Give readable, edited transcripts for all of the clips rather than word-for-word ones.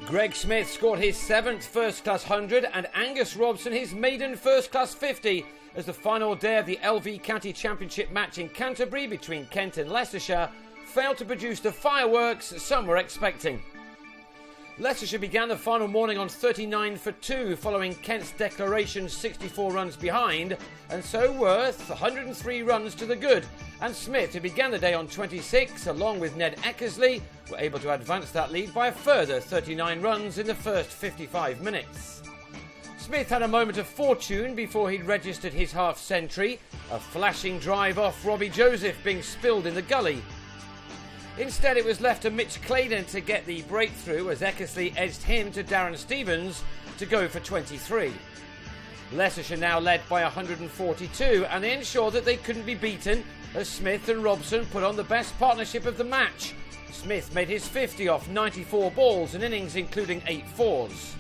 Greg Smith scored his 7th first-class 100 and Angus Robson his maiden first-class 50 as the final day of the LV County Championship match in Canterbury between Kent and Leicestershire failed to produce the fireworks some were expecting. Leicestershire began the final morning on 39 for 2 following Kent's declaration 64 runs behind, and so worth 103 runs to the good, and Smith, who began the day on 26 along with Ned Eckersley, were able to advance that lead by a further 39 runs in the first 55 minutes. Smith had a moment of fortune before he'd registered his half-century, a flashing drive off Robbie Joseph being spilled in the gully. Instead, it was left to Mitch Claydon to get the breakthrough as Eckersley edged him to Darren Stevens to go for 23. Leicestershire now led by 142, and they ensured that they couldn't be beaten as Smith and Robson put on the best partnership of the match. Smith made his 50 off 94 balls in innings including 8 fours.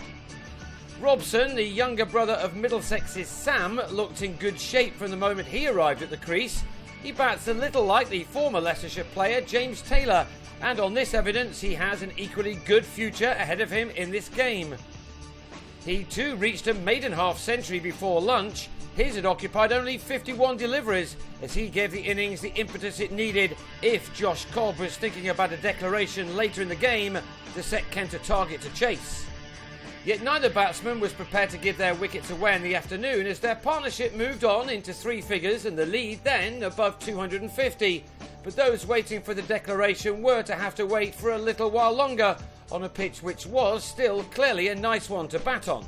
Robson, the younger brother of Middlesex's Sam, looked in good shape from the moment he arrived at the crease. He bats a little like the former Leicestershire player James Taylor, and on this evidence he has an equally good future ahead of him in this game. He too reached a maiden half-century before lunch. His had occupied only 51 deliveries as he gave the innings the impetus it needed if Josh Cobb was thinking about a declaration later in the game to set Kent a target to chase. Yet neither batsman was prepared to give their wickets away in the afternoon as their partnership moved on into 3 figures and the lead then above 250. But those waiting for the declaration were to have to wait for a little while longer on a pitch which was still clearly a nice one to bat on.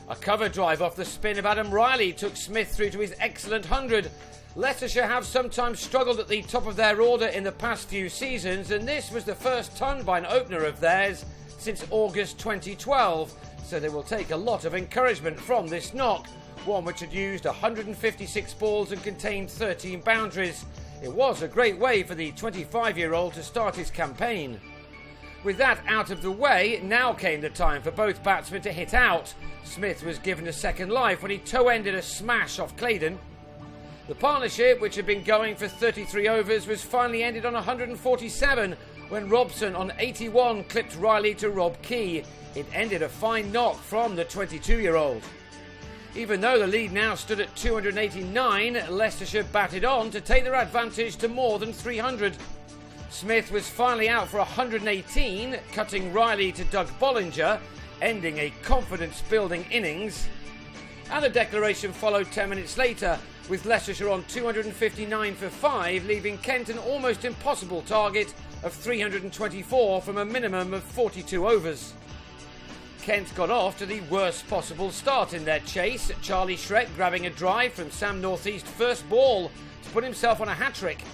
A cover drive off the spin of Adam Riley took Smith through to his excellent 100. Leicestershire have sometimes struggled at the top of their order in the past few seasons, and this was the first ton by an opener of theirs since August 2012, so they will take a lot of encouragement from this knock, one which had used 156 balls and contained 13 boundaries. It was a great way for the 25-year-old to start his campaign. With that out of the way, now came the time for both batsmen to hit out. Smith was given a second life when he toe-ended a smash off Claydon. The partnership, which had been going for 33 overs, was finally ended on 147 when Robson on 81 clipped Riley to Rob Key. It ended a fine knock from the 22-year-old. Even though the lead now stood at 289, Leicestershire batted on to take their advantage to more than 300. Smith was finally out for 118, cutting Riley to Doug Bollinger, ending a confidence-building innings. And the declaration followed 10 minutes later, with Leicestershire on 259 for 5, leaving Kent an almost impossible target of 324 from a minimum of 42 overs. Kent got off to the worst possible start in their chase, Charlie Shrek grabbing a drive from Sam Northeast's first ball to put himself on a hat-trick.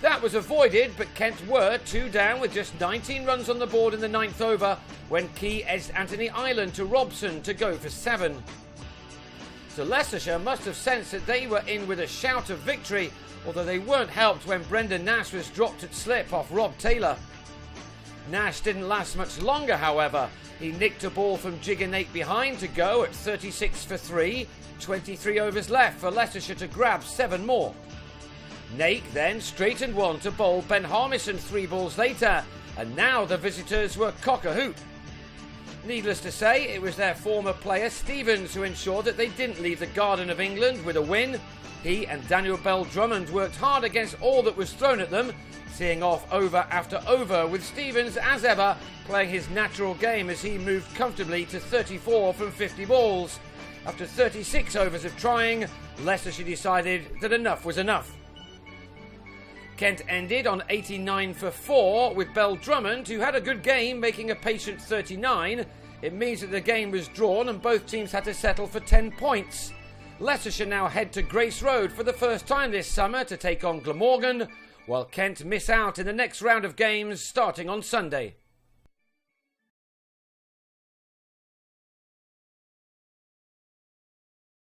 That was avoided, but Kent were 2 down with just 19 runs on the board in the 9th over when Key edged Anthony Ireland to Robson to go for 7. So Leicestershire must have sensed that they were in with a shout of victory, although they weren't helped when Brendan Nash was dropped at slip off Rob Taylor. Nash didn't last much longer, however. He nicked a ball from Jigger Nate behind to go at 36 for 3, 23 overs left for Leicestershire to grab 7 more. Nate then straightened one to bowl Ben Harmison 3 balls later, and now the visitors were cock-a-hoop. Needless to say, it was their former player Stevens who ensured that they didn't leave the Garden of England with a win. He and Daniel Bell Drummond worked hard against all that was thrown at them, seeing off over after over, with Stevens, as ever, playing his natural game as he moved comfortably to 34 from 50 balls. After 36 overs of trying, Leicestershire decided that enough was enough. Kent ended on 89 for 4 with Bell Drummond, who had a good game, making a patient 39. It means that the game was drawn and both teams had to settle for 10 points. Leicestershire now head to Grace Road for the first time this summer to take on Glamorgan, while Kent miss out in the next round of games starting on Sunday.